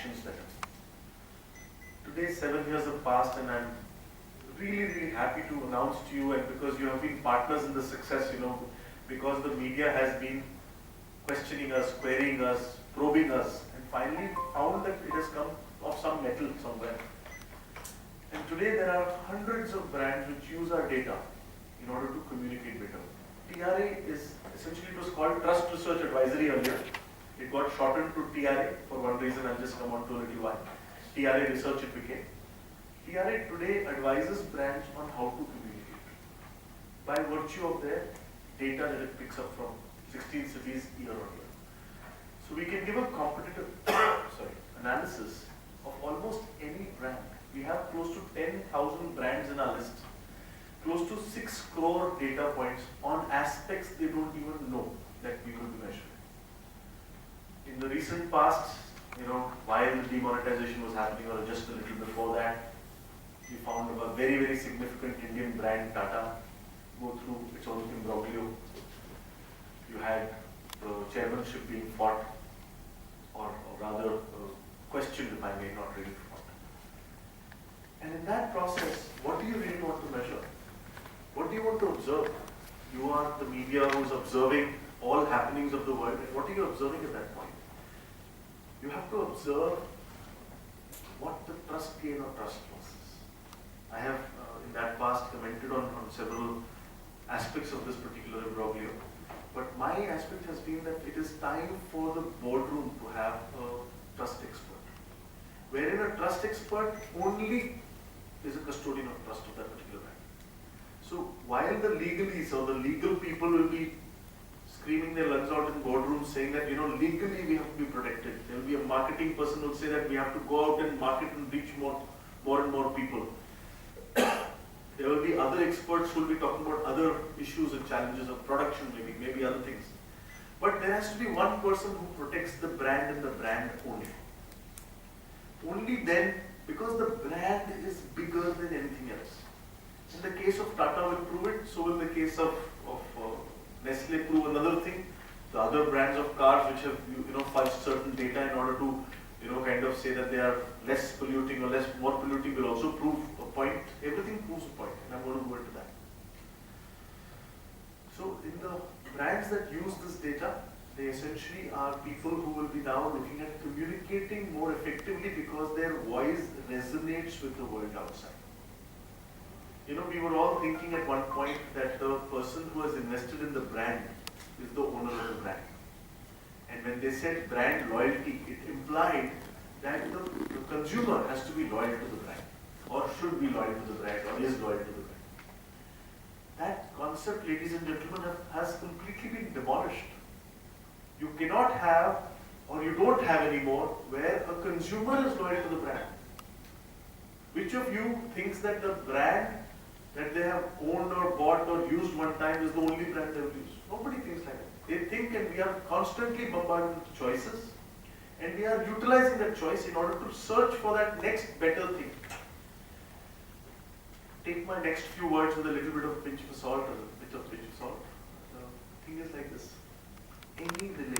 actions better. Today 7 years have passed and I'm really happy to announce to you, and because you have been partners in the success, because the media has been questioning us, querying us, probing us, and finally found that it has come of some metal somewhere. And today there are hundreds of brands which use our data in order to communicate better. TRA is essentially, it was called Trust Research Advisory earlier. It got shortened to TRA for one reason. I'll just come on to a little while. TRA Research it became. TRA today advises brands on how to communicate by virtue of their data that it picks up from 16 cities year on year. So we can give a competitive analysis of almost any brand. We have close to 10,000 brands in our list, close to 6 crore data points on aspects they don't even know that we will be measuring. In the recent past, while the demonetization was happening, or just a little before that, we found a very significant Indian brand, Tata, go through its own imbroglio. You had the chairmanship being fought, or rather questioned, if I may, not really fought. And in that process, what do you really want to measure? What do you want to observe? You are the media who is observing all happenings of the world, and what are you observing at that point? You have to observe what the trust gain or trust loss is. I have in that past commented on several aspects of this particular imbroglio, but my aspect has been that it is time for the boardroom to have a trust expert, wherein a trust expert only is a custodian of trust of that particular brand. So while the legalese or the legal people will be screaming their lungs out in boardrooms saying that, legally we have to be protected. There will be a marketing person who will say that we have to go out and market and reach more and more people. There will be other experts who will be talking about other issues and challenges of production, maybe other things. But there has to be one person who protects the brand and the brand only. Only then, because the brand is bigger than anything else. In the case of Tata will prove it, so will the case of Nestle prove another thing. The other brands of cars which have fudged certain data in order to kind of say that they are less polluting or more polluting will also prove a point. Everything proves a point, and I'm going to go into that. So in the brands that use this data, they essentially are people who will be now looking at communicating more effectively because their voice resonates with the world outside. We were all thinking at one point that the person who has invested in the brand is the owner of the brand. And when they said brand loyalty, it implied that the consumer has to be loyal to the brand, or should be loyal to the brand, or is loyal to the brand. That concept, ladies and gentlemen, has completely been demolished. You cannot have, or you don't have anymore, where a consumer is loyal to the brand. Which of you thinks that the brand that they have owned or bought or used one time is the only brand they will use? Nobody thinks like that. They think, and we are constantly bombarded with choices, and we are utilizing that choice in order to search for that next better thing. Take my next few words with a little bit of pinch of salt or a bit of pinch of salt. The thing is like this. Any relationship